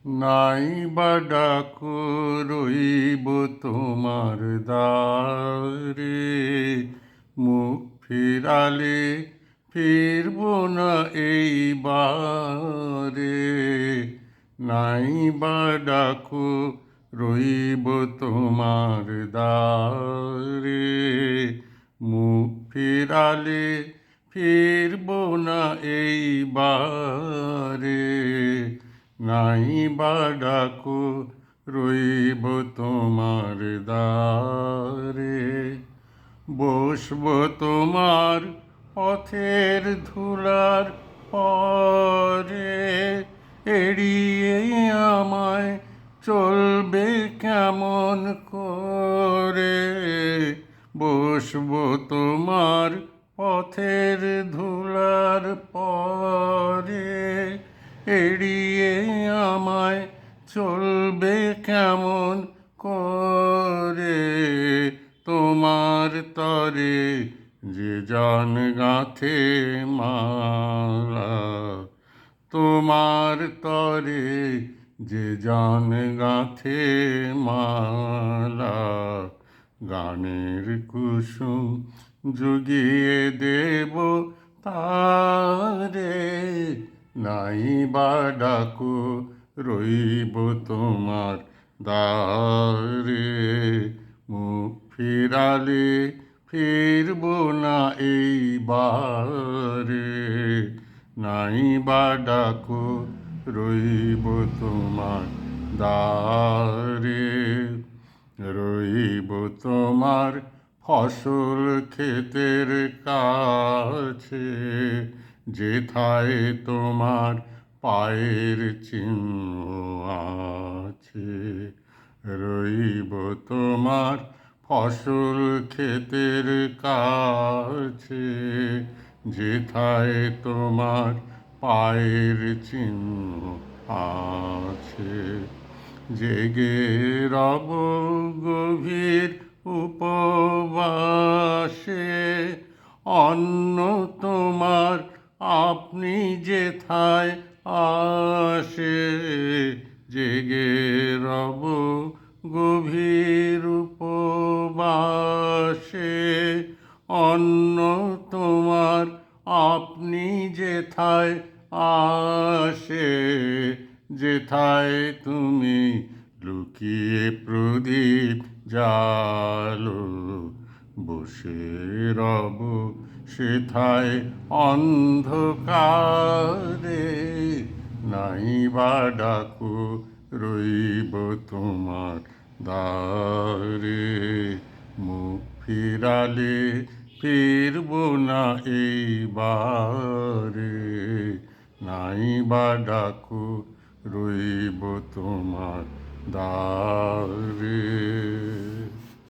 নাই বা ডাকো রইব তোমার দ্বারে, মুখ ফিরালে ফিরব না এইবারে। নাই বা ডাকো রইব তোমার দ্বারে, মুখ ফিরালে ফিরব না এইবারে। নাই বা ডাকো রইব তোমার দ্বারে, বসব তোমার পথের ধুলার পরে। এড়িয়ে আমায় চলবে কেমন করে, বসব তোমার পথের ধুলার পরে। এড়িয়ে আমায় চলবে কেমন করে, তোমার তরে যে জন গাঁথে মালা। তোমার তরে যে জন গাঁথে মালা, গানের কুসুম জুগিয়ে দেব তারে। নাই বা ডাকো রইব তোমার দ্বারে, মুখ ফিরালে ফিরব না এইবারে। নাই বা ডাকো রইব তোমার দ্বারে, রইব তোমার ফসল ক্ষেতের কাছে, যেথায় তোমার পায়ের চিহ্ন আছে। রইব তোমার ফসল ক্ষেতের কাছে, যেথায় তোমার পায়ের চিহ্ন আছে। জেগে রব গভীর উপবাসে, অন্ন তোমার আপনি যেথায় আসে। জেগে রব গভীর উপবাসে, অন্ন তোমার আপনি যেথায় আসে। যেথায় তুমি লুকিয়ে প্রদীপ জালো, বসে রব সেথায় অন্ধকারে। নাই বা ডাকো রইব তোমার দ্বারে, মুখ ফিরালে ফিরব না এইবারে। নাই বা ডাকো রইব তোমার দ্বারে।